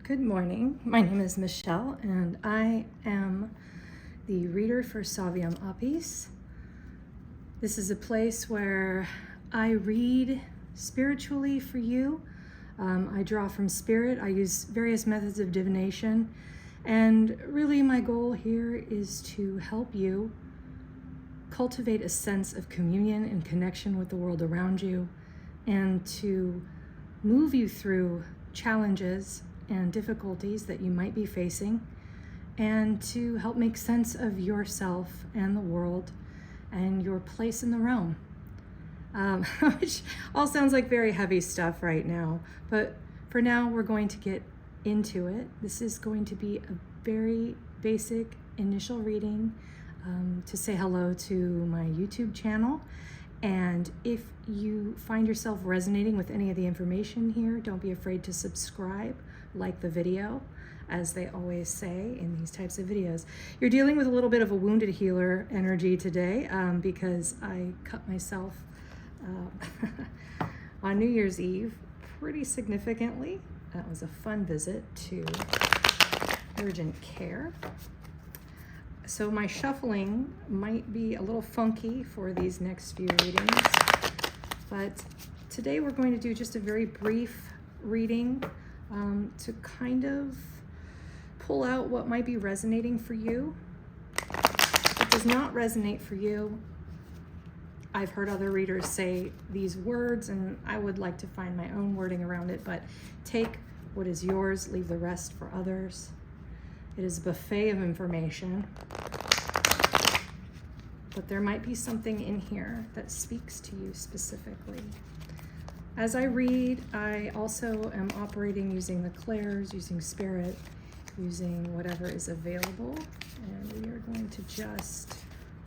Good morning. My name is Michelle, and I am the reader for Savium. This is a place where I read spiritually for you. I draw from spirit. I use various methods of divination, and really my goal here is to help you cultivate a sense of communion and connection with the world around you, and to move you through challenges and difficulties that you might be facing, and to help make sense of yourself and the world and your place in the realm. Which all sounds like very heavy stuff right now, but for now we're going to get into it. This is going to be a very basic initial reading to say hello to my YouTube channel. And if you find yourself resonating with any of the information here, don't be afraid to subscribe, like the video, as they always say in these types of videos. You're dealing with a little bit of a wounded healer energy today because I cut myself on New Year's Eve pretty significantly. That was a fun visit to urgent care. So my shuffling might be a little funky for these next few readings, but today we're going to do just a very brief reading to kind of pull out what might be resonating for you. If it does not resonate for you, I've heard other readers say these words, and I would like to find my own wording around it, but take what is yours, leave the rest for others. It is a buffet of information, but there might be something in here that speaks to you specifically. As I read, I also am operating using the clairs, using spirit, using whatever is available, and we are going to just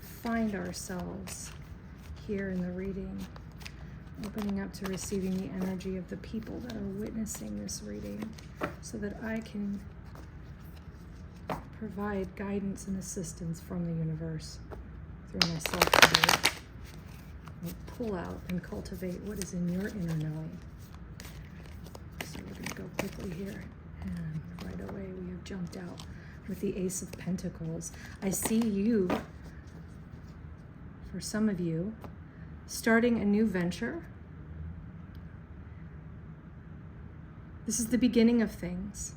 find ourselves here in the reading, opening up to receiving the energy of the people that are witnessing this reading so that I can provide guidance and assistance from the universe through myself today. And pull out and cultivate what is in your inner knowing. So we're going to go quickly here, and right away we have jumped out with the Ace of Pentacles. I see you, for some of you, starting a new venture. This is the beginning of things.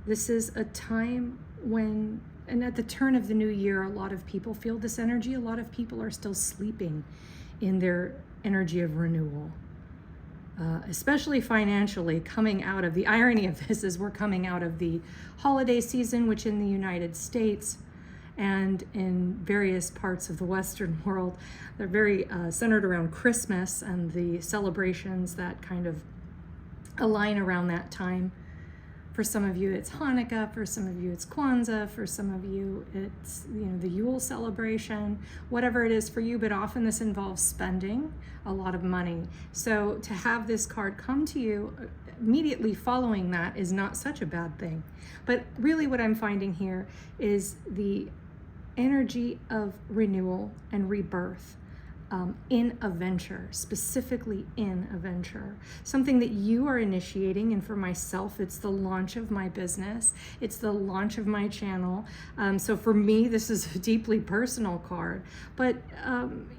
This is a time when, and at the turn of the new year, a lot of people feel this energy. A lot of people are still sleeping in their energy of renewal, especially financially, coming out of the irony of this is we're coming out of the holiday season, which in the United States and in various parts of the Western world, they're very centered around Christmas and the celebrations that kind of align around that time. For some of you, it's Hanukkah. For some of you, it's Kwanzaa. For some of you, it's the Yule celebration, whatever it is for you. But often this involves spending a lot of money. So to have this card come to you immediately following that is not such a bad thing. But really what I'm finding here is the energy of renewal and rebirth. In a venture, specifically in a venture, something that you are initiating. And for myself, it's the launch of my business. It's the launch of my channel. So for me, this is a deeply personal card, but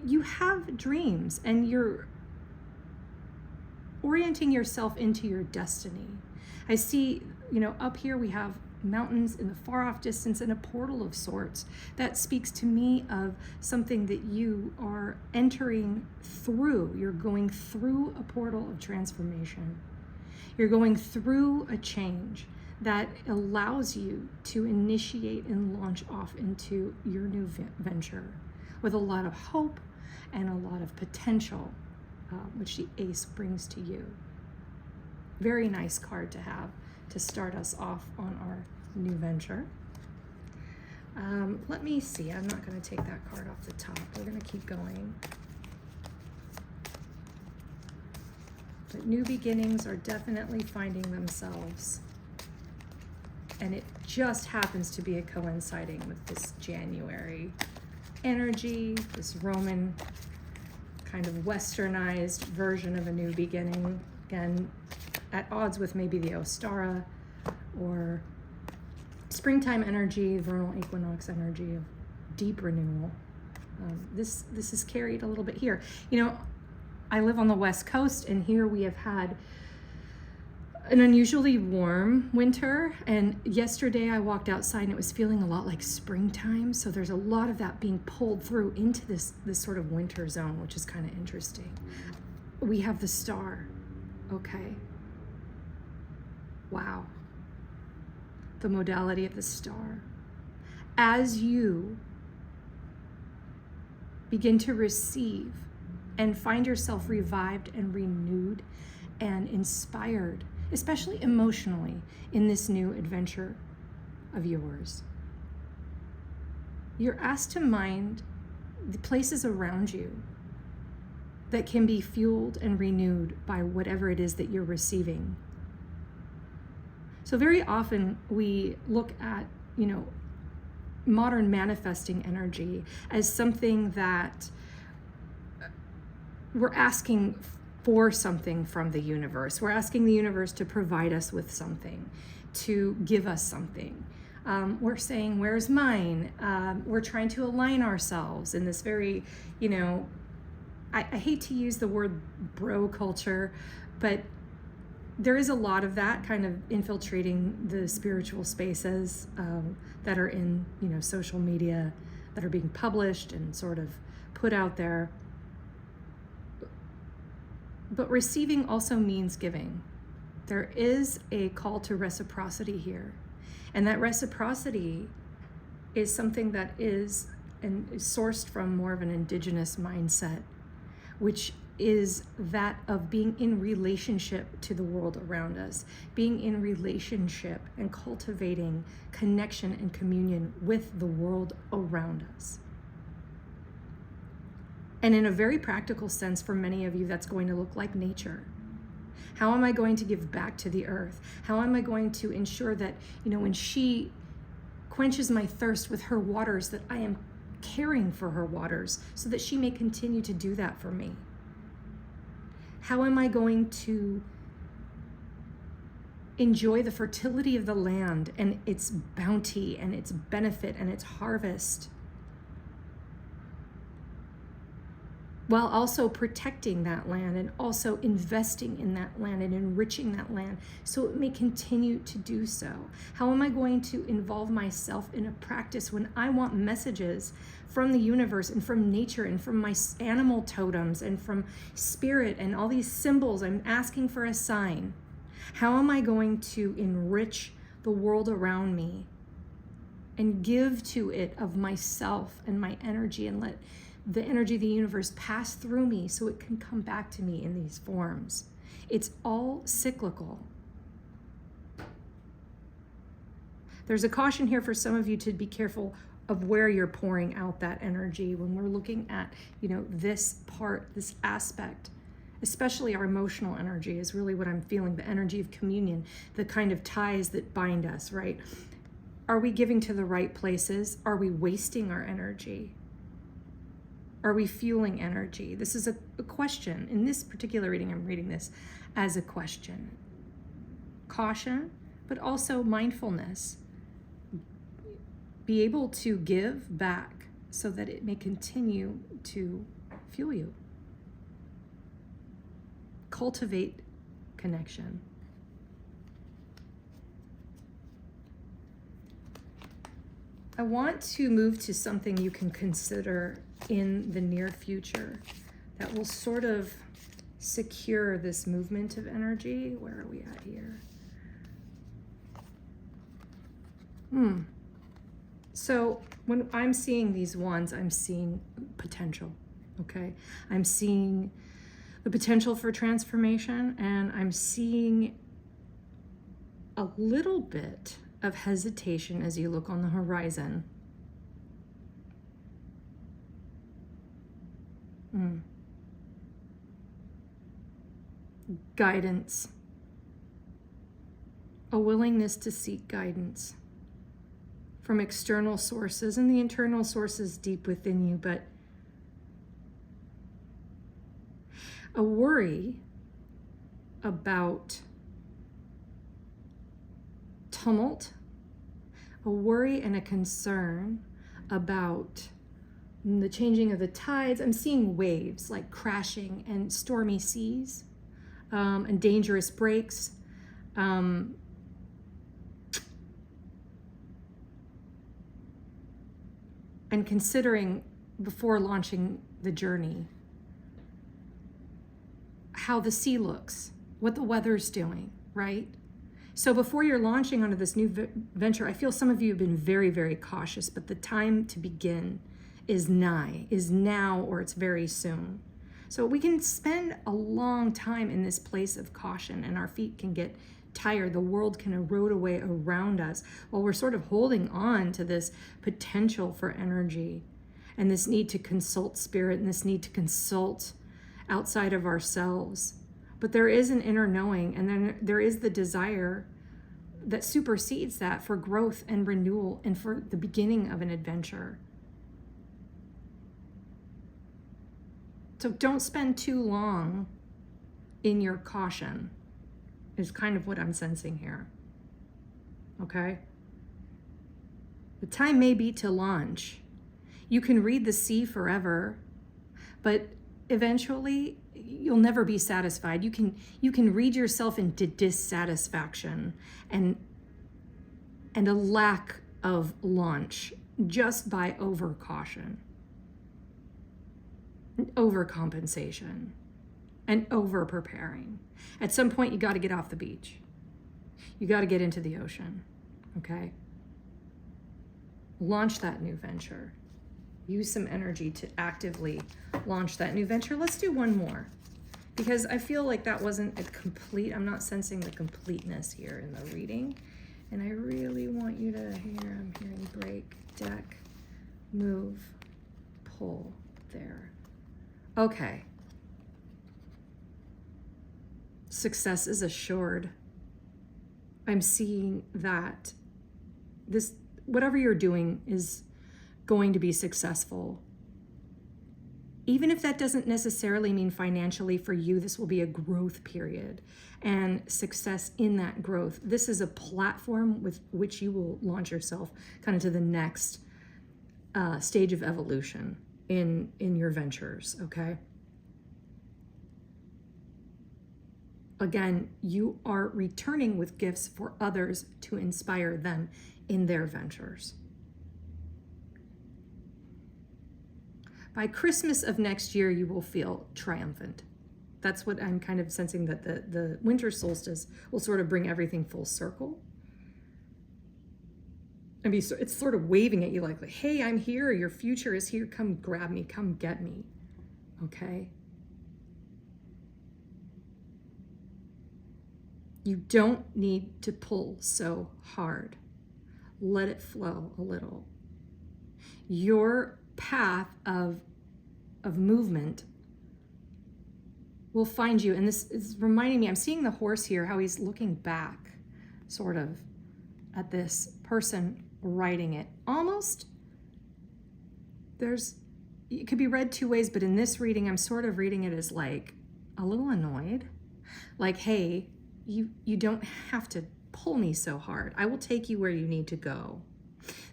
you have dreams and you're orienting yourself into your destiny. I see, up here we have mountains in the far off distance and a portal of sorts that speaks to me of something that you are entering through. You're going through a portal of transformation. You're going through a change that allows you to initiate and launch off into your new venture with a lot of hope and a lot of potential, which the Ace brings to you. Very nice card to have to start us off on our new venture. Let me see. I'm not going to take that card off the top. We're going to keep going. But new beginnings are definitely finding themselves. And it just happens to be coinciding with this January energy, this Roman kind of westernized version of a new beginning. Again, at odds with maybe the Ostara or springtime energy, vernal equinox energy of deep renewal. This is carried a little bit here. You know, I live on the West Coast, and here we have had an unusually warm winter, and yesterday I walked outside and it was feeling a lot like springtime, so there's a lot of that being pulled through into this sort of winter zone, which is kind of interesting. We have the star. Okay. Wow. The modality of the star. As you begin to receive and find yourself revived and renewed and inspired, especially emotionally, in this new adventure of yours, you're asked to mind the places around you that can be fueled and renewed by whatever it is that you're receiving. So very often we look at, modern manifesting energy as something that we're asking for something from the universe. We're asking the universe to provide us with something, to give us something. We're saying, where's mine? We're trying to align ourselves in this very, I hate to use the word bro culture, but there is a lot of that kind of infiltrating the spiritual spaces that are in, social media, that are being published and sort of put out there. But receiving also means giving. There is a call to reciprocity here. And that reciprocity is something that is sourced from more of an indigenous mindset, which is that of being in relationship to the world around us, being in relationship and cultivating connection and communion with the world around us. And in a very practical sense, for many of you, that's going to look like nature. How am I going to give back to the earth? How am I going to ensure that, when she quenches my thirst with her waters, that I am caring for her waters so that she may continue to do that for me? How am I going to enjoy the fertility of the land and its bounty and its benefit and its harvest, while also protecting that land and also investing in that land and enriching that land so it may continue to do so? How am I going to involve myself in a practice when I want messages from the universe and from nature and from my animal totems and from spirit and all these symbols? I'm asking for a sign. How am I going to enrich the world around me and give to it of myself and my energy, and let the energy of the universe pass through me so it can come back to me in these forms? It's all cyclical. There's a caution here for some of you to be careful of where you're pouring out that energy when we're looking at, this part, this aspect. Especially our emotional energy is really what I'm feeling, the energy of communion, the kind of ties that bind us, right? Are we giving to the right places? Are we wasting our energy? Are we fueling energy? This is a question. In this particular reading, I'm reading this as a question. Caution, but also mindfulness. Be able to give back so that it may continue to fuel you. Cultivate connection. I want to move to something you can consider in the near future that will sort of secure this movement of energy. Where are we at here? So when I'm seeing these wands, I'm seeing potential, okay? I'm seeing the potential for transformation, and I'm seeing a little bit of hesitation as you look on the horizon. Guidance. A willingness to seek guidance from external sources and the internal sources deep within you, but a worry about tumult, a worry and a concern about the changing of the tides. I'm seeing waves like crashing and stormy seas, and dangerous breaks. And considering before launching the journey how the sea looks, what the weather's doing, right? So before you're launching onto this new venture, I feel some of you have been very, very cautious, but the time to begin is now, or it's very soon. So we can spend a long time in this place of caution, and our feet can get tired. The world can erode away around us while we're sort of holding on to this potential for energy and this need to consult spirit and this need to consult outside of ourselves. But there is an inner knowing, and then there is the desire that supersedes that for growth and renewal and for the beginning of an adventure. So don't spend too long in your caution, is kind of what I'm sensing here. Okay? The time may be to launch. You can read the sea forever, but eventually you'll never be satisfied. You can read yourself into dissatisfaction and a lack of launch just by over caution, overcompensation, and over preparing. At some point, you got to get off the beach. You got to get into the ocean, okay? Launch that new venture. Use some energy to actively launch that new venture. Let's do one more, because I feel like that wasn't a complete, I'm not sensing the completeness here in the reading. And I really want you to hear, I'm hearing break, deck, move, pull, there. Okay. Success is assured. I'm seeing that this, whatever you're doing is going to be successful. Even if that doesn't necessarily mean financially for you, this will be a growth period and success in that growth. This is a platform with which you will launch yourself kind of to the next stage of evolution in your ventures, okay? Again, you are returning with gifts for others to inspire them in their ventures. By Christmas of next year, you will feel triumphant. That's what I'm kind of sensing, that the winter solstice will sort of bring everything full circle. And it's sort of waving at you like, hey, I'm here. Your future is here. Come grab me. Come get me. Okay? You don't need to pull so hard. Let it flow a little. Your path of movement will find you. And this is reminding me, I'm seeing the horse here, how he's looking back sort of at this person riding it. Almost, it could be read two ways, but in this reading, I'm sort of reading it as like a little annoyed. Like, hey, you don't have to pull me so hard. I will take you where you need to go.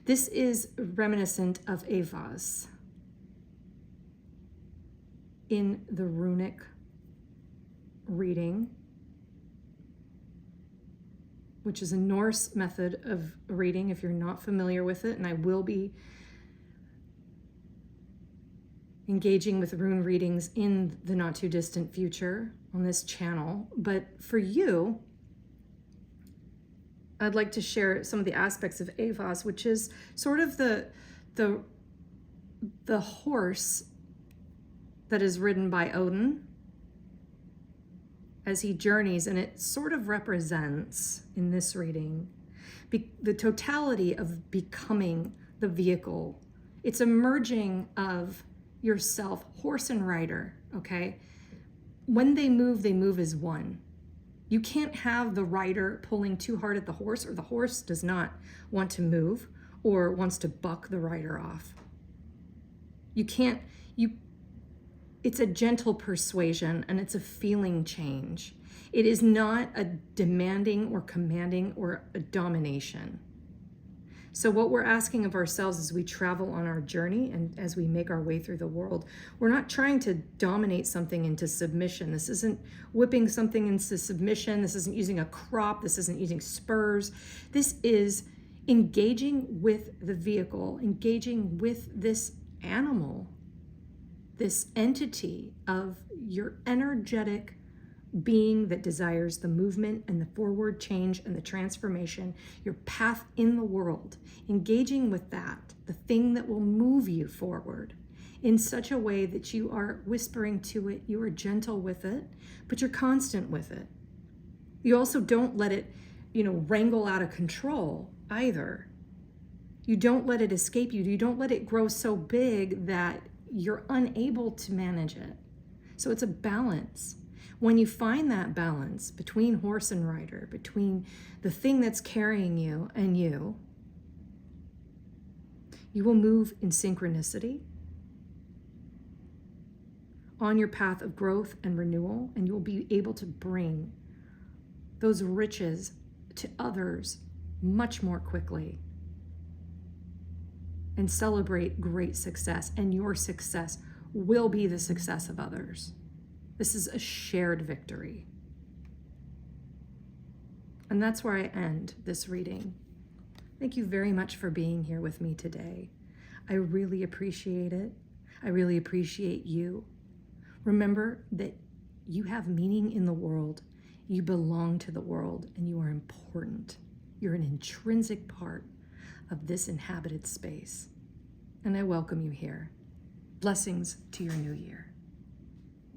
This is reminiscent of Evas in the runic reading, which is a Norse method of reading if you're not familiar with it, and I will be engaging with rune readings in the not too distant future on this channel. But for you, I'd like to share some of the aspects of Evas, which is sort of the horse that is ridden by Odin as he journeys, and it sort of represents, in this reading, the totality of becoming the vehicle. It's a merging of yourself, horse and rider, okay? When they move as one. You can't have the rider pulling too hard at the horse, or the horse does not want to move or wants to buck the rider off. It's a gentle persuasion, and it's a feeling change. It is not a demanding or commanding or a domination. So what we're asking of ourselves as we travel on our journey and as we make our way through the world, we're not trying to dominate something into submission. This isn't whipping something into submission. This isn't using a crop. This isn't using spurs. This is engaging with the vehicle, engaging with this animal, this entity of your energetic being that desires the movement and the forward change and the transformation, your path in the world, engaging with that, the thing that will move you forward in such a way that you are whispering to it, you are gentle with it, but you're constant with it. You also don't let it, wrangle out of control either. You don't let it escape you. You don't let it grow so big that you're unable to manage it. So it's a balance. When you find that balance between horse and rider, between the thing that's carrying you and you will move in synchronicity on your path of growth and renewal, and you'll be able to bring those riches to others much more quickly and celebrate great success, and your success will be the success of others. This is a shared victory. And that's where I end this reading. Thank you very much for being here with me today. I really appreciate it. I really appreciate you. Remember that you have meaning in the world. You belong to the world, and you are important. You're an intrinsic part of this inhabited space. And I welcome you here. Blessings to your new year.